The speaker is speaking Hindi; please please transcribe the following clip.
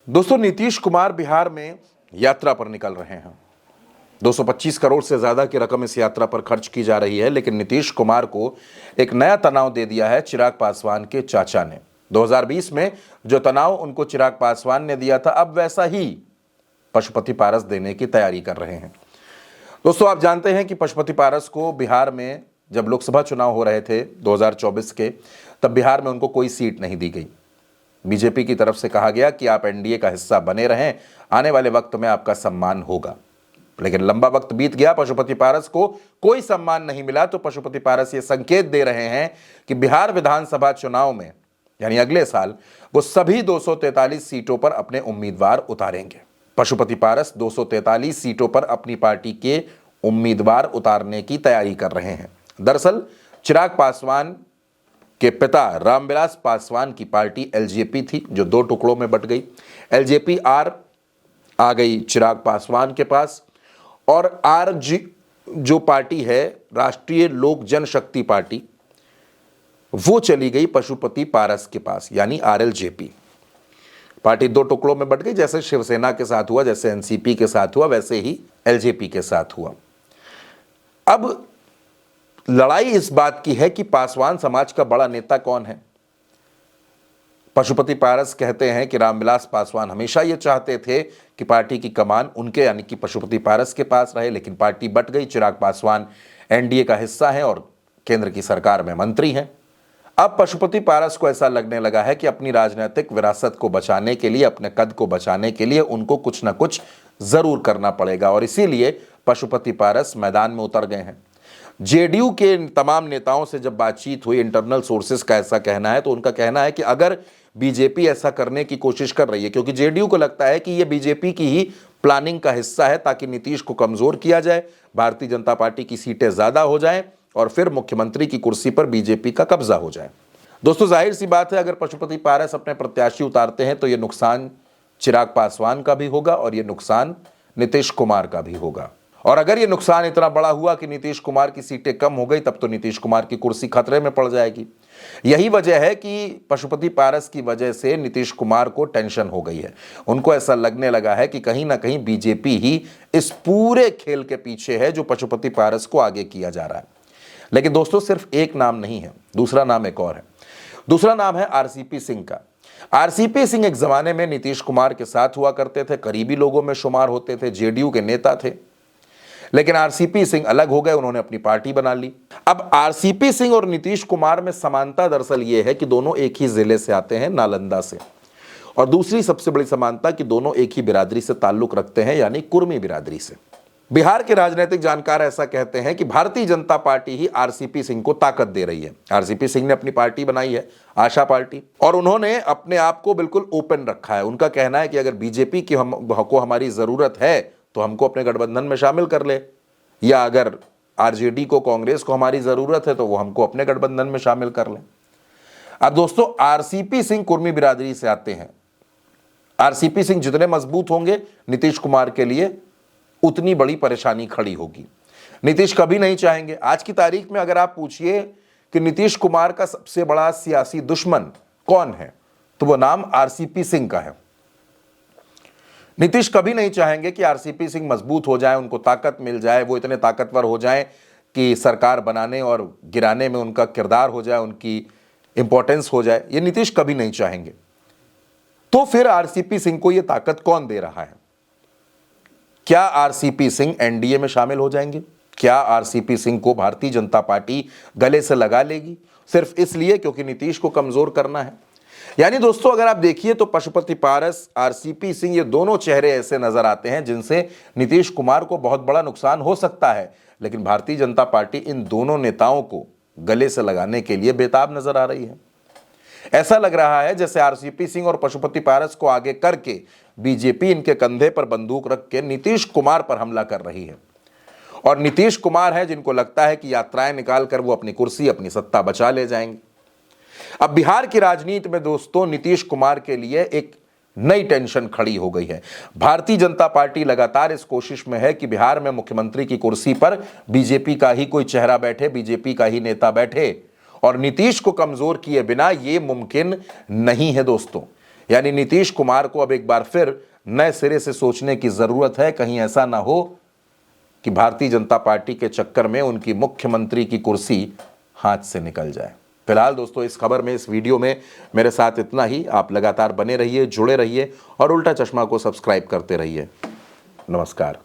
दोस्तों, नीतीश कुमार बिहार में यात्रा पर निकल रहे हैं। 225 करोड़ से ज्यादा की रकम इस यात्रा पर खर्च की जा रही है, लेकिन नीतीश कुमार को एक नया तनाव दे दिया है चिराग पासवान के चाचा ने। 2020 में जो तनाव उनको चिराग पासवान ने दिया था, अब वैसा ही पशुपति पारस देने की तैयारी कर रहे हैं। दोस्तों, आप जानते हैं कि पशुपति पारस को बिहार में जब लोकसभा चुनाव हो रहे थे 2024 के, तब बिहार में उनको कोई सीट नहीं दी गई। बीजेपी की तरफ से कहा गया कि आप एनडीए का हिस्सा बने रहें, आने वाले वक्त में आपका सम्मान होगा। लेकिन लंबा वक्त बीत गया, पशुपति पारस को कोई सम्मान नहीं मिला। तो पशुपति पारस ये संकेत दे रहे हैं कि बिहार विधानसभा चुनाव में यानी अगले साल वो सभी 243 सीटों पर अपने उम्मीदवार उतारेंगे। पशुपति पारस 243 सीटों पर अपनी पार्टी के उम्मीदवार उतारने की तैयारी कर रहे हैं। दरअसल चिराग पासवान के पिता रामविलास पासवान की पार्टी एलजेपी थी, जो दो टुकड़ों में बट गई। एलजेपी आर आ गई चिराग पासवान के पास, और आर जी जो पार्टी है, राष्ट्रीय लोक जनशक्ति पार्टी, वो चली गई पशुपति पारस के पास, यानी आरएलजेपी। पार्टी दो टुकड़ों में बट गई। जैसे शिवसेना के साथ हुआ, जैसे एनसीपी के साथ हुआ, वैसे ही एलजेपी के साथ हुआ। अब लड़ाई इस बात की है कि पासवान समाज का बड़ा नेता कौन है। पशुपति पारस कहते हैं कि रामविलास पासवान हमेशा ये चाहते थे कि पार्टी की कमान उनके यानी कि पशुपति पारस के पास रहे, लेकिन पार्टी बट गई। चिराग पासवान एनडीए का हिस्सा है और केंद्र की सरकार में मंत्री हैं। अब पशुपति पारस को ऐसा लगने लगा है कि अपनी राजनीतिक विरासत को बचाने के लिए, अपने कद को बचाने के लिए उनको कुछ ना कुछ जरूर करना पड़ेगा, और इसीलिए पशुपति पारस मैदान में उतर गए हैं। जेडीयू के तमाम नेताओं से जब बातचीत हुई, इंटरनल सोर्सेस का ऐसा कहना है, तो उनका कहना है कि अगर बीजेपी ऐसा करने की कोशिश कर रही है, क्योंकि जेडीयू को लगता है कि यह बीजेपी की ही प्लानिंग का हिस्सा है, ताकि नीतीश को कमजोर किया जाए, भारतीय जनता पार्टी की सीटें ज्यादा हो जाएं और फिर मुख्यमंत्री की कुर्सी पर बीजेपी का कब्जा हो जाए। दोस्तों, जाहिर सी बात है, अगर पशुपति पारस अपने प्रत्याशी उतारते हैं तो यह नुकसान चिराग पासवान का भी होगा और यह नुकसान नीतीश कुमार का भी होगा। और अगर ये नुकसान इतना बड़ा हुआ कि नीतीश कुमार की सीटें कम हो गई, तब तो नीतीश कुमार की कुर्सी खतरे में पड़ जाएगी। यही वजह है कि पशुपति पारस की वजह से नीतीश कुमार को टेंशन हो गई है। उनको ऐसा लगने लगा है कि कहीं ना कहीं बीजेपी ही इस पूरे खेल के पीछे है, जो पशुपति पारस को आगे किया जा रहा है। लेकिन दोस्तों, सिर्फ एक नाम नहीं है, दूसरा नाम एक और है। दूसरा नाम है आरसीपी सिंह का। आरसीपी सिंह एक जमाने में नीतीश कुमार के साथ हुआ करते थे, करीबी लोगों में शुमार होते थे, जेडीयू के नेता थे। लेकिन आरसीपी सिंह अलग हो गए, उन्होंने अपनी पार्टी बना ली। अब आरसीपी सिंह और नीतीश कुमार में समानता दरअसल यह है कि दोनों एक ही जिले से आते हैं, नालंदा से। और दूसरी सबसे बड़ी समानता कि दोनों एक ही बिरादरी से ताल्लुक रखते हैं, यानी कुर्मी बिरादरी से। बिहार के राजनीतिक जानकार ऐसा कहते हैं कि भारतीय जनता पार्टी ही आरसीपी सिंह को ताकत दे रही है। आरसीपी सिंह ने अपनी पार्टी बनाई है, आशा पार्टी, और उन्होंने अपने आप को बिल्कुल ओपन रखा है। उनका कहना है कि अगर बीजेपी की को हमारी जरूरत है तो हमको अपने गठबंधन में शामिल कर ले, या अगर आरजेडी को, कांग्रेस को हमारी जरूरत है तो वो हमको अपने गठबंधन में शामिल कर ले। अब दोस्तों, आरसीपी सिंह कुर्मी बिरादरी से आते हैं। आरसीपी सिंह जितने मजबूत होंगे, नीतीश कुमार के लिए उतनी बड़ी परेशानी खड़ी होगी। नीतीश कभी नहीं चाहेंगे। आज की तारीख में अगर आप पूछिए कि नीतीश कुमार का सबसे बड़ा सियासी दुश्मन कौन है, तो वो नाम आरसीपी सिंह का है। नीतीश कभी नहीं चाहेंगे कि आरसीपी सिंह मजबूत हो जाए, उनको ताकत मिल जाए, वो इतने ताकतवर हो जाएं कि सरकार बनाने और गिराने में उनका किरदार हो जाए, उनकी इंपॉर्टेंस हो जाए। ये नीतीश कभी नहीं चाहेंगे। तो फिर आरसीपी सिंह को ये ताकत कौन दे रहा है? क्या आरसीपी सिंह एनडीए में शामिल हो जाएंगे? क्या आरसीपी सिंह को भारतीय जनता पार्टी गले से लगा लेगी, सिर्फ इसलिए क्योंकि नीतीश को कमजोर करना है? यानी दोस्तों, अगर आप देखिए तो पशुपति पारस, आरसीपी सिंह, ये दोनों चेहरे ऐसे नजर आते हैं जिनसे नीतीश कुमार को बहुत बड़ा नुकसान हो सकता है। लेकिन भारतीय जनता पार्टी इन दोनों नेताओं को गले से लगाने के लिए बेताब नजर आ रही है। ऐसा लग रहा है जैसे आरसीपी सिंह और पशुपति पारस को आगे करके बीजेपी इनके कंधे पर बंदूक रख के नीतीश कुमार पर हमला कर रही है। और नीतीश कुमार है जिनको लगता है कि यात्राएं निकालकर वो अपनी कुर्सी, अपनी सत्ता बचा ले जाएंगे। अब बिहार की राजनीति में दोस्तों, नीतीश कुमार के लिए एक नई टेंशन खड़ी हो गई है। भारतीय जनता पार्टी लगातार इस कोशिश में है कि बिहार में मुख्यमंत्री की कुर्सी पर बीजेपी का ही कोई चेहरा बैठे, बीजेपी का ही नेता बैठे, और नीतीश को कमजोर किए बिना यह मुमकिन नहीं है दोस्तों। यानी नीतीश कुमार को अब एक बार फिर नए सिरे से सोचने की जरूरत है। कहीं ऐसा ना हो कि भारतीय जनता पार्टी के चक्कर में उनकी मुख्यमंत्री की कुर्सी हाथ से निकल जाए। फिलहाल दोस्तों इस खबर में, इस वीडियो में मेरे साथ इतना ही। आप लगातार बने रहिए, जुड़े रहिए और उल्टा चश्मा को सब्सक्राइब करते रहिए। नमस्कार।